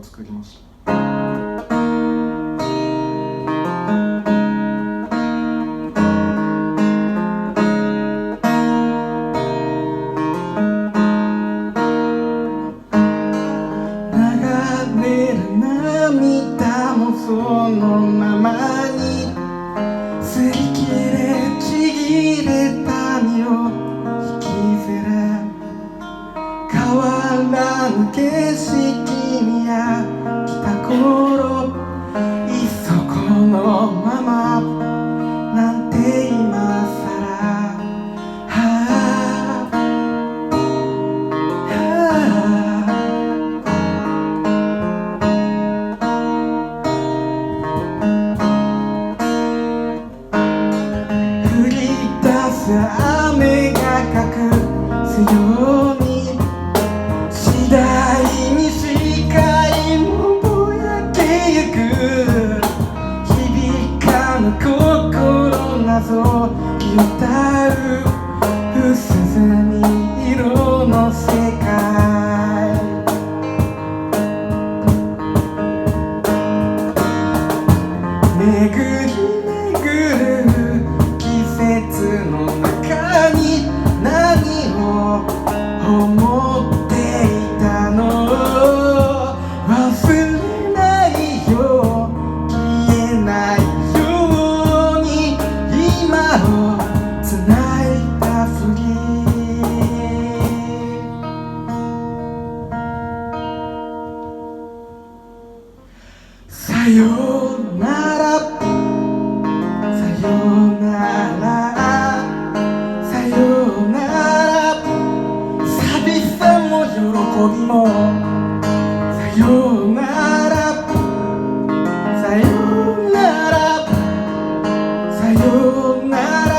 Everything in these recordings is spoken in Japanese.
作りました。流れる涙もそのままに、擦り切れちぎれた身を引きずる変わらぬ景色にや来た頃、いっそこのままなんて今さら、降り出す雨が隠すように、次第に視界もぼやけゆく、響かぬ心謎に歌う薄墨色の世界、巡り巡る季節の中に何を思っていたの、忘れないよ消えないように今を繋いだふり、さよならさよならさよなら、寂しさも喜びもさよならさよならさよなら、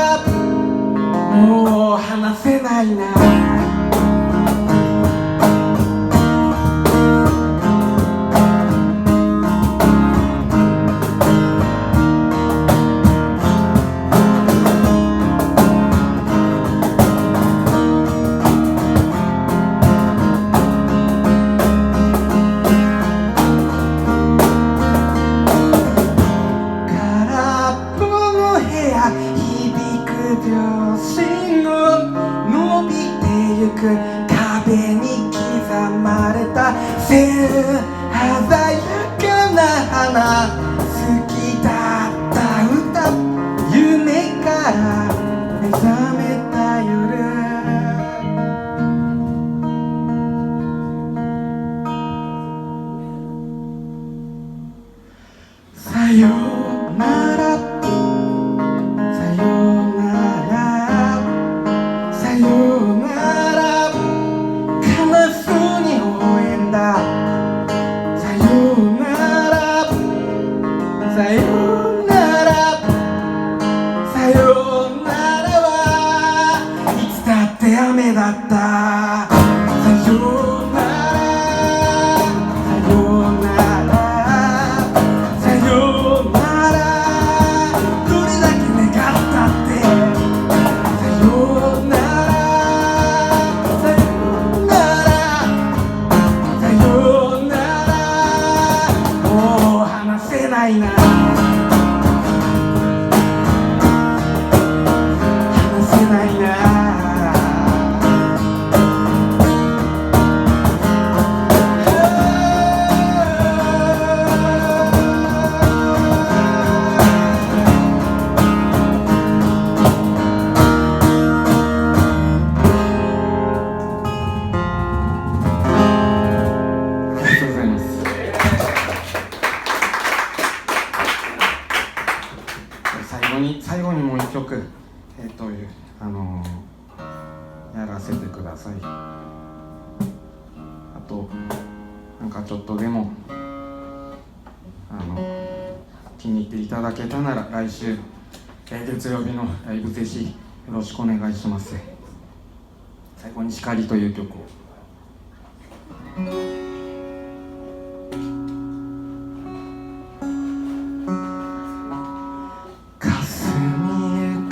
もう話せないな。響く秒針を伸びてゆく壁に刻まれた線、鮮やかな花、好きだった歌、夢から目覚めた夜、さよならさよならさよなら、悲しそうに微笑んださよならさよならさよならはいつだって雨だった、さよならさよならさよなら、どれだけ願ったってさよならさよならさよなら、もう話せないな、話せないな。最後にもう一曲、やらせてください。あとなんかちょっとでも気に入っていただけたなら来週、月曜日のライブぜひよろしくお願いします。最後に「光」という曲を。